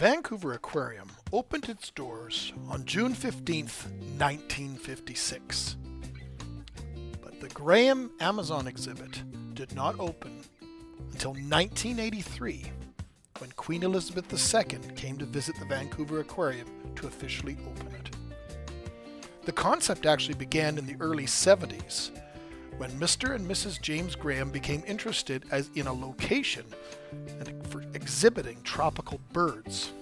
Vancouver Aquarium opened its doors on June 15th, 1956. But the Graham Amazon exhibit did not open until 1983, when Queen Elizabeth II came to visit the Vancouver Aquarium to officially open it. The concept actually began in the early 70s, when Mr. and Mrs. James Graham became interested in a location for exhibiting tropical birds.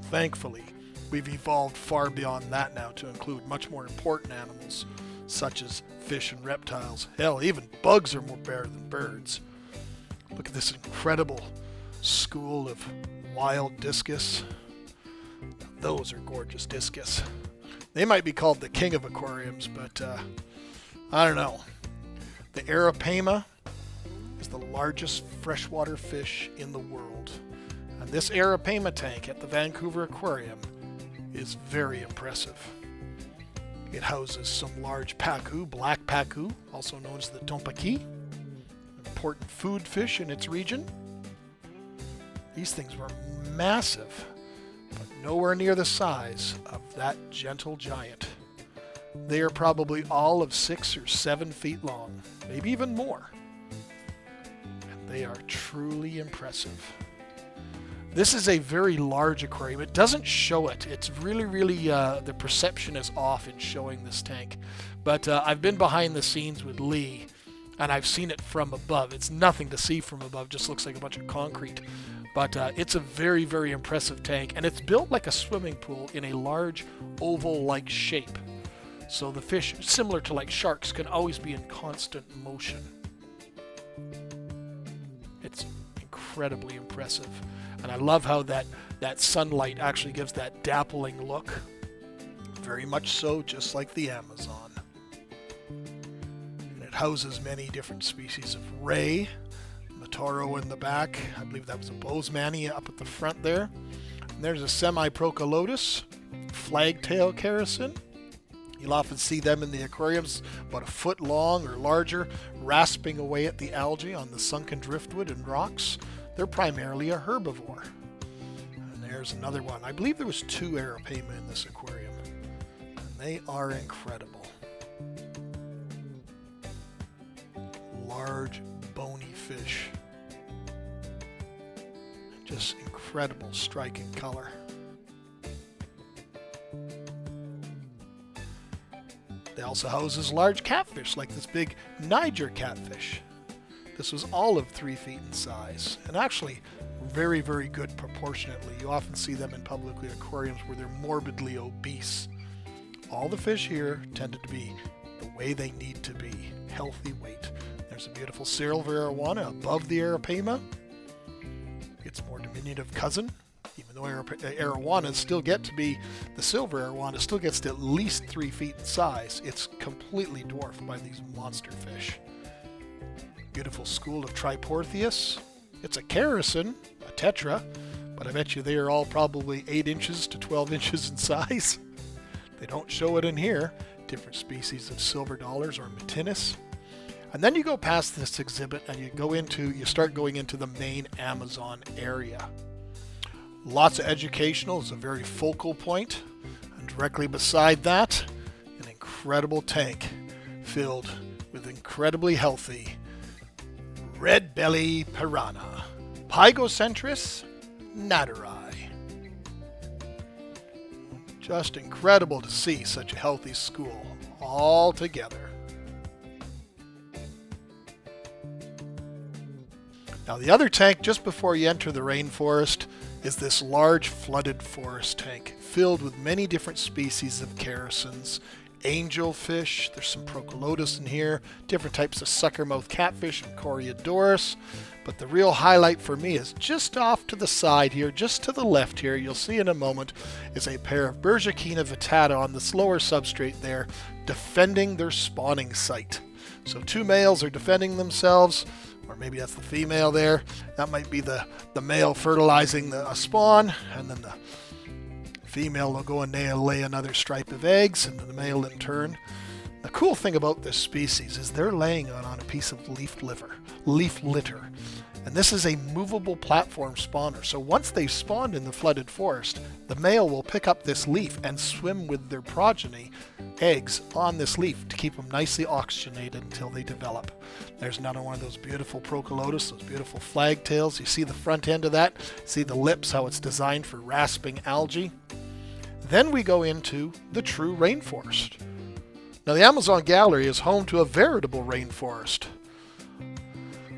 Thankfully, we've evolved far beyond that now to include much more important animals, such as fish and reptiles. Hell, even bugs are more rare than birds. Look at this incredible school of wild discus. Those are gorgeous discus. They might be called the king of aquariums, but I don't know. The arapaima is the largest freshwater fish in the world. And this arapaima tank at the Vancouver Aquarium is very impressive. It houses some large pacu, black pacu, also known as the tompaki, an important food fish in its region. These things were massive, but nowhere near the size of that gentle giant. They are probably all of 6 or 7 feet long, maybe even more. And they are truly impressive. This is a very large aquarium. It doesn't show it. It's really, the perception is off in showing this tank. But I've been behind the scenes with Lee, and I've seen it from above. It's nothing to see from above, just looks like a bunch of concrete. But it's a very, very impressive tank, and it's built like a swimming pool in a large oval-like shape. So the fish, similar to like sharks, can always be in constant motion. It's incredibly impressive. And I love how that sunlight actually gives that dappling look. Very much so, just like the Amazon. And it houses many different species of ray. Toro in the back. I believe that was a Bozeman up at the front there. And there's a semi-Procholotus, flagtail Kerasin. You'll often see them in the aquariums about a foot long or larger, rasping away at the algae on the sunken driftwood and rocks. They're primarily a herbivore. And there's another one. I believe there was 2 arapaima in this aquarium. And they are incredible. Large, bony fish. Just incredible, striking color. They also houses large catfish, like this big Niger catfish. This was all of 3 feet in size, and actually very, very good proportionately. You often see them in public aquariums where they're morbidly obese. All the fish here tended to be the way they need to be, healthy weight. There's a beautiful silver arowana above the arapaima. Its more diminutive cousin, even though arowanas still get to be, the silver arowana still gets to at least 3 feet in size. It's completely dwarfed by these monster fish. Beautiful school of Triportheus. It's a Kerasin, a tetra, but I bet you they are all probably 8 inches to 12 inches in size. They don't show it in here. Different species of silver dollars or matinus. And then you go past this exhibit and you start going into the main Amazon area. Lots of educational is a very focal point. And directly beside that, an incredible tank filled with incredibly healthy red belly piranha, Pygocentris naturi. Just incredible to see such a healthy school all together. Now the other tank just before you enter the rainforest is this large flooded forest tank filled with many different species of Kerasins, angelfish, there's some Procholotus in here, different types of suckermouth catfish and Coreodoris. But the real highlight for me is just off to the side here, just to the left here, you'll see in a moment, is a pair of Bergechina vittata on this lower substrate there, defending their spawning site. So 2 males are defending themselves, or maybe that's the female there. That might be the male fertilizing a spawn, and then the female will go and lay another stripe of eggs, and the male in turn. The cool thing about this species is they're laying on a piece of leaf litter. And this is a movable platform spawner. So once they've spawned in the flooded forest, the male will pick up this leaf and swim with their progeny eggs on this leaf to keep them nicely oxygenated until they develop. There's another one of those beautiful Procholotus, those beautiful flagtails. You see the front end of that? See the lips, how it's designed for rasping algae? Then we go into the true rainforest. Now the Amazon Gallery is home to a veritable rainforest,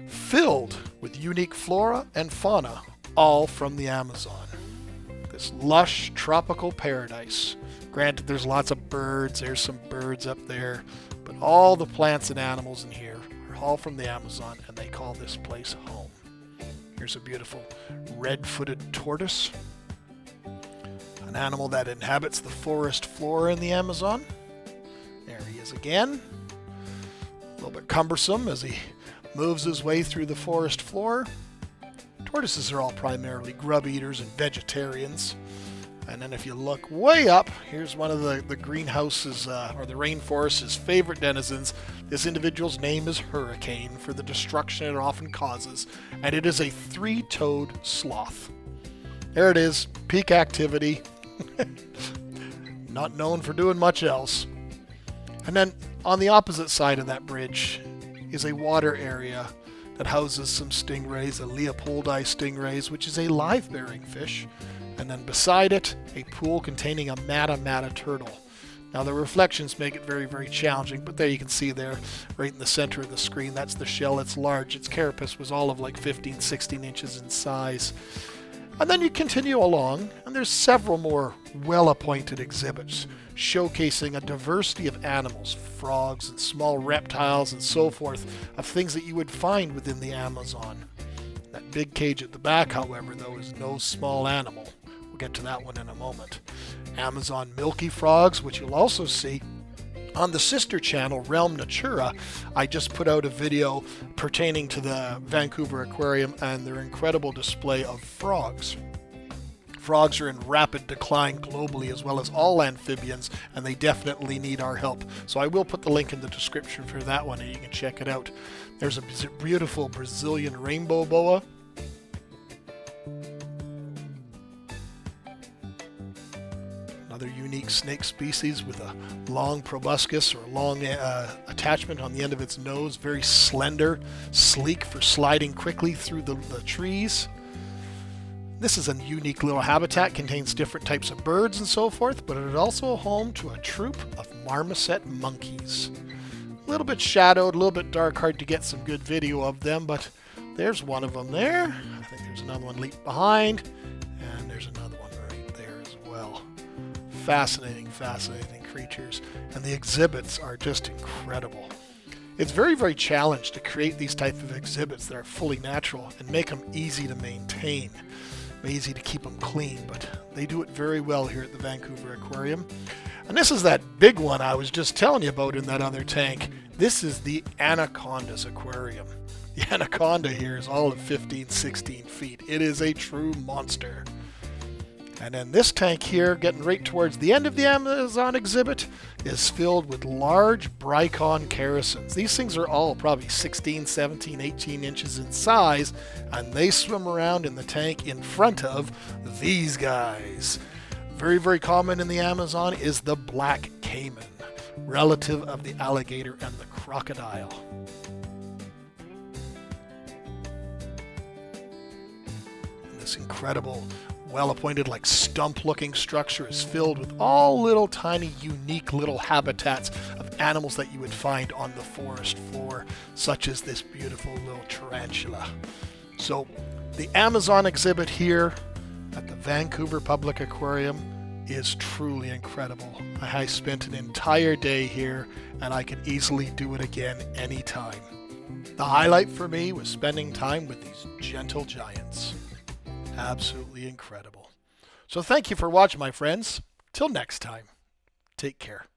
filled with unique flora and fauna, all from the Amazon. This lush tropical paradise. Granted, there's lots of birds, there's some birds up there, but all the plants and animals in here are all from the Amazon, and they call this place home. Here's a beautiful red-footed tortoise, an animal that inhabits the forest floor in the Amazon. There he is again. A little bit cumbersome as he moves his way through the forest floor. Tortoises are all primarily grub eaters and vegetarians. And then if you look way up, here's one of the greenhouse's, or the rainforest's favorite denizens. This individual's name is Hurricane for the destruction it often causes, and it is a three-toed sloth. There it is, peak activity. Not known for doing much else. And then on the opposite side of that bridge is a water area that houses some stingrays, the Leopoldi stingrays, which is a live-bearing fish. And then beside it, a pool containing a mata turtle. Now the reflections make it very, very challenging, but there you can see there, right in the center of the screen, that's the shell. It's large. Its carapace was all of like 15, 16 inches in size. And then you continue along, and there's several more well-appointed exhibits showcasing a diversity of animals, frogs and small reptiles and so forth, of things that you would find within the Amazon. That big cage at the back, however, though, is no small animal. We'll get to that one in a moment. Amazon milky frogs, which you'll also see on the sister channel, Realm Natura. I just put out a video pertaining to the Vancouver Aquarium and their incredible display of frogs. Frogs are in rapid decline globally, as well as all amphibians, and they definitely need our help. So I will put the link in the description for that one, and you can check it out. There's a beautiful Brazilian rainbow boa. Another unique snake species with a long proboscis, or long attachment on the end of its nose. Very slender, sleek for sliding quickly through the trees. This is a unique little habitat, contains different types of birds and so forth, but it is also home to a troop of marmoset monkeys. A little bit shadowed, a little bit dark, hard to get some good video of them, but there's one of them there. I think there's another one leaped behind, and there's another one right there as well. Fascinating, fascinating creatures, and the exhibits are just incredible. It's very, very challenged to create these type of exhibits that are fully natural and make them easy to maintain. Easy to keep them clean, but they do it very well here at the Vancouver Aquarium. And this is that big one I was just telling you about in that other tank. This is the Anaconda's aquarium. The anaconda here is all of 15, 16 feet. It is a true monster. And then this tank here, getting right towards the end of the Amazon exhibit, is filled with large Brycon characins. These things are all probably 16, 17, 18 inches in size, and they swim around in the tank in front of these guys. Very, very common in the Amazon is the black caiman, relative of the alligator and the crocodile. And this incredible, well-appointed, like stump-looking structure is filled with all little tiny, unique little habitats of animals that you would find on the forest floor, such as this beautiful little tarantula. So, the Amazon exhibit here at the Vancouver Public Aquarium is truly incredible. I spent an entire day here, and I could easily do it again anytime. The highlight for me was spending time with these gentle giants. Absolutely incredible. So thank you for watching, my friends. Till next time, take care.